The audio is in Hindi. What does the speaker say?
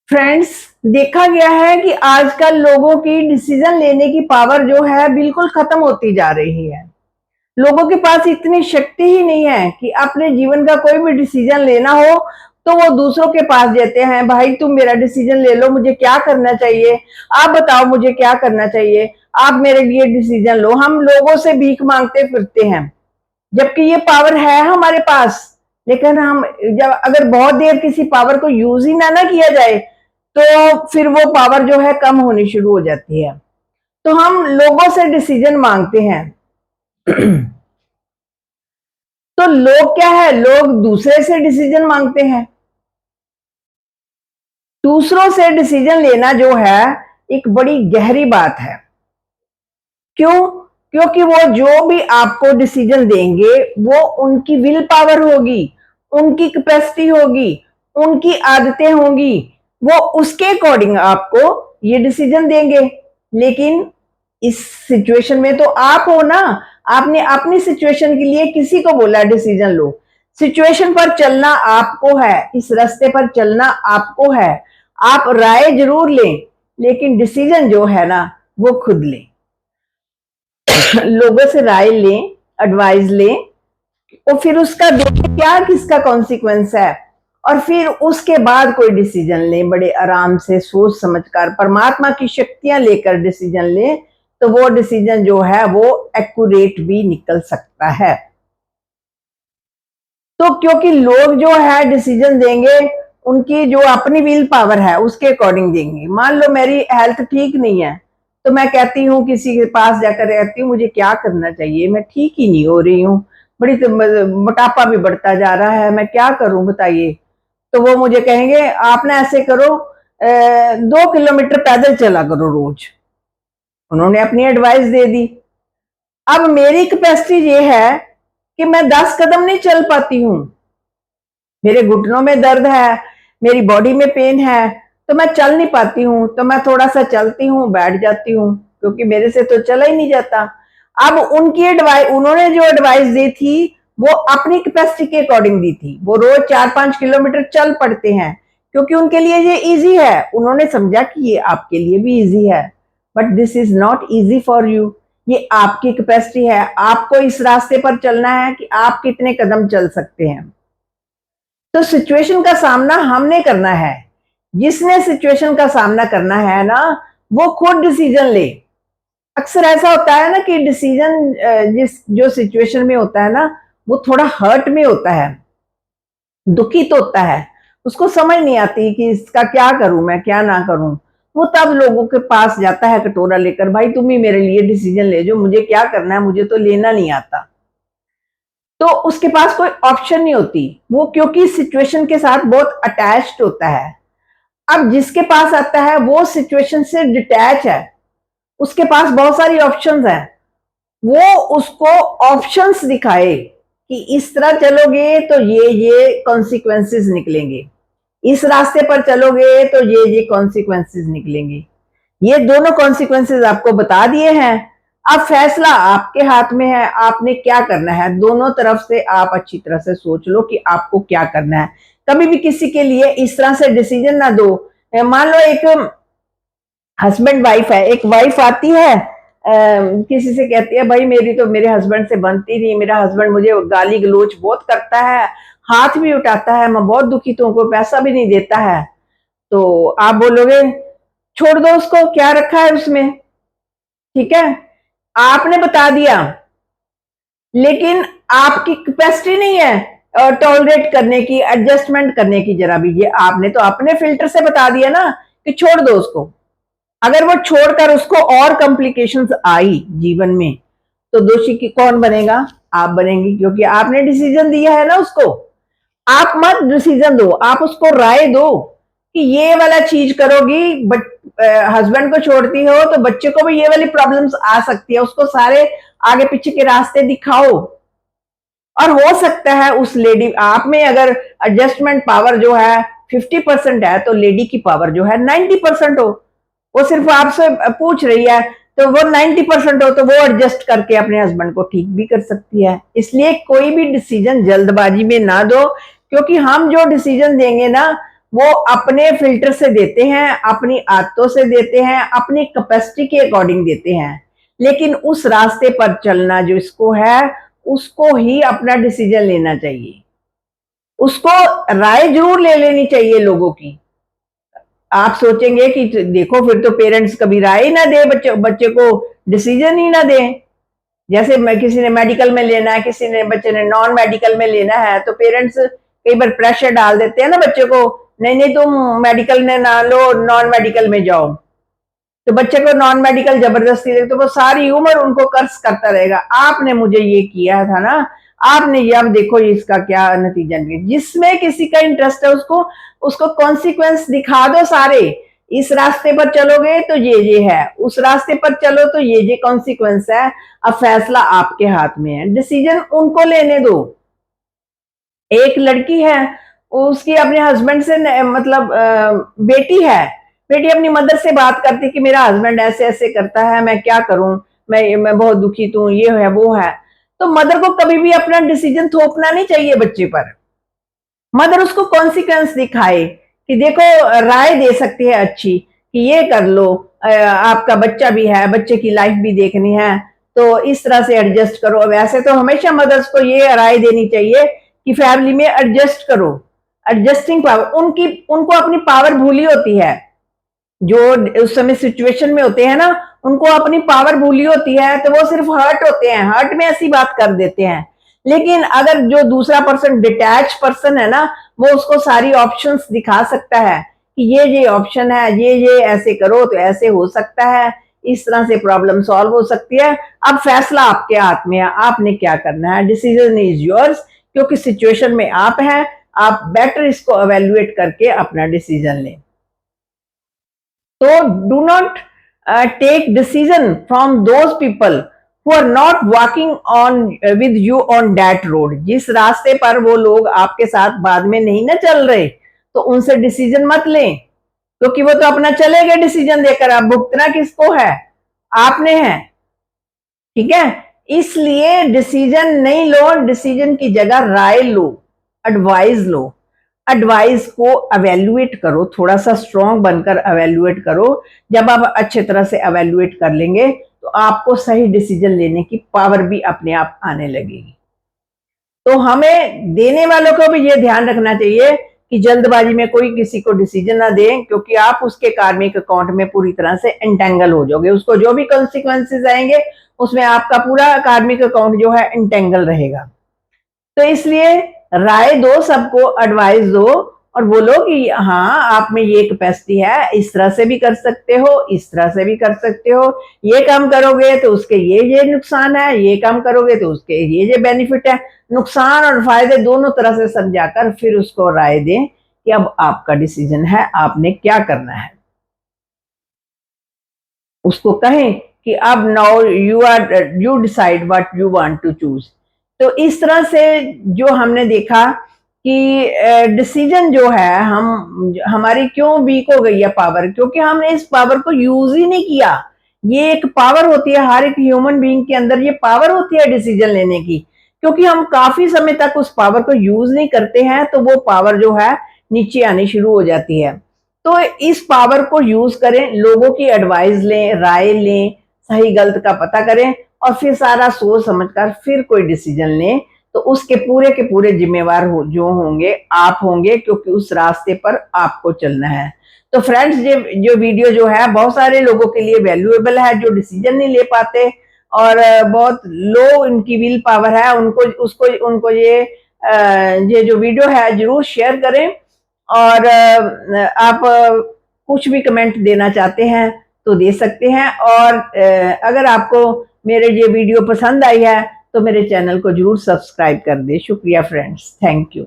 फ्रेंड्स, देखा गया है कि आजकल लोगों की डिसीजन लेने की पावर जो है बिल्कुल खत्म होती जा रही है। लोगों के पास इतनी शक्ति ही नहीं है कि अपने जीवन का कोई भी डिसीजन लेना हो तो वो दूसरों के पास देते हैं। भाई तुम मेरा डिसीजन ले लो, मुझे क्या करना चाहिए, आप बताओ मुझे क्या करना चाहिए, आप मेरे लिए डिसीजन लो। हम लोगों से भीख मांगते फिरते हैं, जबकि ये पावर है हमारे पास। लेकिन हम जब अगर बहुत देर किसी पावर को यूज ही ना किया जाए तो फिर वो पावर जो है कम होनी शुरू हो जाती है। तो हम लोगों से डिसीजन मांगते हैं। तो लोग क्या है, लोग दूसरे से डिसीजन मांगते हैं। दूसरों से डिसीजन लेना जो है एक बड़ी गहरी बात है। क्यों? क्योंकि वो जो भी आपको डिसीजन देंगे वो उनकी विल पावर होगी, उनकी कैपेसिटी होगी, उनकी आदतें होंगी। वो उसके अकॉर्डिंग आपको ये डिसीजन देंगे। लेकिन इस सिचुएशन में तो आप हो ना। आपने अपनी सिचुएशन के लिए किसी को बोला डिसीजन लो। सिचुएशन पर चलना आपको है, इस रास्ते पर चलना आपको है। आप राय जरूर लें, लेकिन डिसीजन जो है ना वो खुद लें। लोगों से राय लें, एडवाइस लें, और फिर उसका देखें क्या किसका कॉन्सिक्वेंस है, और फिर उसके बाद कोई डिसीजन लें। बड़े आराम से सोच समझकर परमात्मा की शक्तियां लेकर डिसीजन लें, तो वो डिसीजन जो है वो एक्यूरेट भी निकल सकता है। तो क्योंकि लोग जो है डिसीजन देंगे उनकी जो अपनी विल पावर है उसके अकॉर्डिंग देंगे। मान लो मेरी हेल्थ ठीक नहीं है, तो मैं कहती हूँ किसी के पास जाकर कहती हूँ मुझे क्या करना चाहिए, मैं ठीक ही नहीं हो रही हूँ, बड़ी मोटापा भी बढ़ता जा रहा है, मैं क्या करूं बताइए। तो वो मुझे कहेंगे आप ना ऐसे करो, 2 किलोमीटर पैदल चला करो रोज। उन्होंने अपनी एडवाइस दे दी। अब मेरी कैपेसिटी ये है कि मैं 10 कदम नहीं चल पाती हूँ, मेरे घुटनों में दर्द है, मेरी बॉडी में पेन है, तो मैं चल नहीं पाती हूँ। तो मैं थोड़ा सा चलती हूँ, बैठ जाती हूँ, क्योंकि मेरे से तो चला ही नहीं जाता। अब उनकी एडवाइस, उन्होंने जो एडवाइस दी थी वो अपनी कैपेसिटी के अकॉर्डिंग दी थी। वो रोज 4-5 किलोमीटर चल पड़ते हैं क्योंकि उनके लिए ये इजी है। उन्होंने समझा कि ये आपके लिए भी इजी है, but this is not easy for you. ये आपकी कैपेसिटी है, आपको इस रास्ते पर चलना है कि आप कितने कदम चल सकते हैं। तो सिचुएशन का सामना हमने करना है। जिसने सिचुएशन का सामना करना है ना वो खुद डिसीजन ले। अक्सर ऐसा होता है ना कि डिसीजन जिस जो सिचुएशन में होता है ना वो थोड़ा हर्ट में होता है, दुखित होता है, उसको समझ नहीं आती कि इसका क्या करूं, मैं क्या ना करूं। वो तब लोगों के पास जाता है कटोरा लेकर, भाई तुम ही मेरे लिए डिसीजन ले, जो मुझे क्या करना है, मुझे तो लेना नहीं आता। तो उसके पास कोई ऑप्शन नहीं होती वो, क्योंकि सिचुएशन के साथ बहुत अटैच्ड होता है। अब जिसके पास आता है वो सिचुएशन से डिटैच है, उसके पास बहुत सारी ऑप्शंस हैं। वो उसको ऑप्शंस दिखाए कि इस तरह चलोगे तो ये कॉन्सिक्वेंसेस निकलेंगे, इस रास्ते पर चलोगे तो ये कॉन्सिक्वेंसेस निकलेंगे। ये दोनों कॉन्सिक्वेंसेस आपको बता दिए हैं। अब फैसला आपके हाथ में है, आपने क्या करना है। दोनों तरफ से आप अच्छी तरह से सोच लो कि आपको क्या करना है। कभी भी किसी के लिए इस तरह से डिसीजन ना दो। मान लो एक हस्बैंड वाइफ है, एक वाइफ आती है, किसी से कहती है भाई मेरी तो मेरे हस्बैंड से बनती नहीं, मेरा हस्बैंड मुझे गाली गलोच बहुत करता है, हाथ भी उठाता है, मैं बहुत दुखी हूँ, कोई पैसा भी नहीं देता है। तो आप बोलोगे छोड़ दो उसको, क्या रखा है उसमें, ठीक है, आपने बता दिया। लेकिन आपकी कैपेसिटी नहीं है टॉलरेट करने की, एडजस्टमेंट करने की जरा भी। ये आपने तो अपने फिल्टर से बता दिया ना कि छोड़ दो उसको। अगर वो छोड़कर उसको और कॉम्प्लिकेशंस आई जीवन में तो दोषी की कौन बनेगा? आप बनेंगे, क्योंकि आपने डिसीजन दिया है ना उसको। आप मत डिसीजन दो, आप उसको राय दो कि ये वाला चीज करोगी, बट हस्बैंड को छोड़ती हो तो बच्चे को भी ये वाली प्रॉब्लम्स आ सकती है। उसको सारे आगे पीछे के रास्ते दिखाओ। और हो सकता है उस लेडी, आप में अगर एडजस्टमेंट पावर जो है 50% है तो लेडी की पावर जो है 90% हो। वो सिर्फ आपसे पूछ रही है, तो वो 90% हो तो वो एडजस्ट करके अपने हस्बैंड को ठीक भी कर सकती है। इसलिए कोई भी डिसीजन जल्दबाजी में ना दो, क्योंकि हम जो डिसीजन देंगे ना वो अपने फिल्टर से देते हैं, अपनी आदतों से देते हैं, अपनी कैपेसिटी के अकॉर्डिंग देते हैं। लेकिन उस रास्ते पर चलना जो इसको है, उसको ही अपना डिसीजन लेना चाहिए। उसको राय जरूर ले लेनी चाहिए लोगों की। आप सोचेंगे कि देखो फिर तो पेरेंट्स कभी राय ही ना दे, बच्चे को डिसीजन ही ना दे। जैसे किसी ने मेडिकल में लेना है, किसी ने बच्चे ने नॉन मेडिकल में लेना है, तो पेरेंट्स कई बार प्रेशर डाल देते हैं ना बच्चे को, नहीं नहीं तुम मेडिकल में ना लो, नॉन मेडिकल में जाओ। तो बच्चे को नॉन मेडिकल जबरदस्ती दे तो वो सारी उम्र उनको कर्ज करता रहेगा, आपने मुझे ये किया था ना, आपने ये, अब देखो इसका क्या नतीजा निकला। जिसमें किसी का इंटरेस्ट है उसको उसको कॉन्सिक्वेंस दिखा दो सारे। इस रास्ते पर चलोगे तो ये है, उस रास्ते पर चलो तो ये कॉन्सिक्वेंस है। अब फैसला आपके हाथ में है, डिसीजन उनको लेने दो। एक लड़की है, उसकी अपने हस्बैंड से मतलब बेटी है, बेटी अपनी मदर से बात करती कि मेरा हस्बैंड ऐसे ऐसे करता है, मैं क्या करूं, मैं बहुत दुखी हूं, ये है वो है। तो मदर को कभी भी अपना डिसीजन थोपना नहीं चाहिए बच्चे पर। मदर उसको कॉन्सिक्वेंस दिखाए कि देखो, राय दे सकती है अच्छी कि ये कर लो, आपका बच्चा भी है, बच्चे की लाइफ भी देखनी है, तो इस तरह से एडजस्ट करो। वैसे तो हमेशा मदर्स को ये राय देनी चाहिए कि फैमिली में एडजस्ट करो। एडजस्टिंग पावर, उनको अपनी पावर भूली होती है। जो उस समय सिचुएशन में होते हैं ना, उनको अपनी पावर भूली होती है, तो वो सिर्फ हर्ट होते हैं, हर्ट में ऐसी बात कर देते हैं। लेकिन अगर जो दूसरा पर्सन डिटैच पर्सन है ना, वो उसको सारी ऑप्शंस दिखा सकता है कि ये ऑप्शन है, ये ऐसे करो तो ऐसे हो सकता है, इस तरह से प्रॉब्लम सॉल्व हो सकती है। अब फैसला आपके हाथ में है, आपने क्या करना है, डिसीजन इज योर्स, क्योंकि सिचुएशन में आप हैं। आप बेटर इसको एवेल्युएट करके अपना डिसीजन लें। So do not take decision from those people who are not walking on with you on that road. जिस रास्ते पर वो लोग आपके साथ बाद में नहीं ना चल रहे, तो उनसे डिसीजन मत लें, क्योंकि वो तो अपना चले गए डिसीजन देकर। आप भुगतना किसको है, आपने है। ठीक है, इसलिए डिसीजन नहीं लो, डिसीजन की जगह राय लो, एडवाइस लो। एडवाइस को एवेल्युएट करो, थोड़ा सा स्ट्रॉन्ग बनकर एवेल्युएट करो। जब आप अच्छे तरह से एवेल्युएट कर लेंगे तो आपको सही डिसीजन लेने की पावर भी अपने आप आने लगेगी। तो हमें देने वालों को भी ये ध्यान रखना चाहिए कि जल्दबाजी में कोई किसी को डिसीजन ना दे, क्योंकि आप उसके कार्मिक अकाउंट में पूरी तरह से एंटेंगल हो जाओगे। उसको जो भी कॉन्सिक्वेंसेज आएंगे उसमें आपका पूरा कार्मिक अकाउंट जो है एंटेंगल रहेगा। तो इसलिए राय दो, सबको एडवाइस दो और बोलो कि हाँ, आप में ये कैपेसिटी है, इस तरह से भी कर सकते हो, इस तरह से भी कर सकते हो, ये काम करोगे तो उसके ये नुकसान है, ये काम करोगे तो उसके ये बेनिफिट है। नुकसान और फायदे दोनों तरह से समझाकर फिर उसको राय दें कि अब आपका डिसीजन है, आपने क्या करना है। उसको कहें कि अब now you decide what you want to choose. तो इस तरह से जो हमने देखा कि डिसीजन जो है, हमारी क्यों वीक हो गई है पावर, क्योंकि हमने इस पावर को यूज ही नहीं किया। ये एक पावर होती है, हर एक ह्यूमन बीइंग के अंदर ये पावर होती है डिसीजन लेने की। क्योंकि हम काफी समय तक उस पावर को यूज नहीं करते हैं, तो वो पावर जो है नीचे आनी शुरू हो जाती है। तो इस पावर को यूज करें, लोगों की एडवाइस लें, राय लें, सही गलत का पता करें और फिर सारा सोच समझकर फिर कोई डिसीजन लें। तो उसके पूरे के पूरे जिम्मेवार जो होंगे आप होंगे, क्योंकि उस रास्ते पर आपको चलना है। तो फ्रेंड्स, ये जो वीडियो जो है बहुत सारे लोगों के लिए वैल्यूएबल है, जो डिसीजन नहीं ले पाते और बहुत लो इनकी विल पावर है, उनको ये जो वीडियो है जरूर शेयर करें। और आप कुछ भी कमेंट देना चाहते हैं तो दे सकते हैं। और अगर आपको मेरे ये वीडियो पसंद आई है तो मेरे चैनल को जरूर सब्सक्राइब कर दें। शुक्रिया फ्रेंड्स, थैंक यू।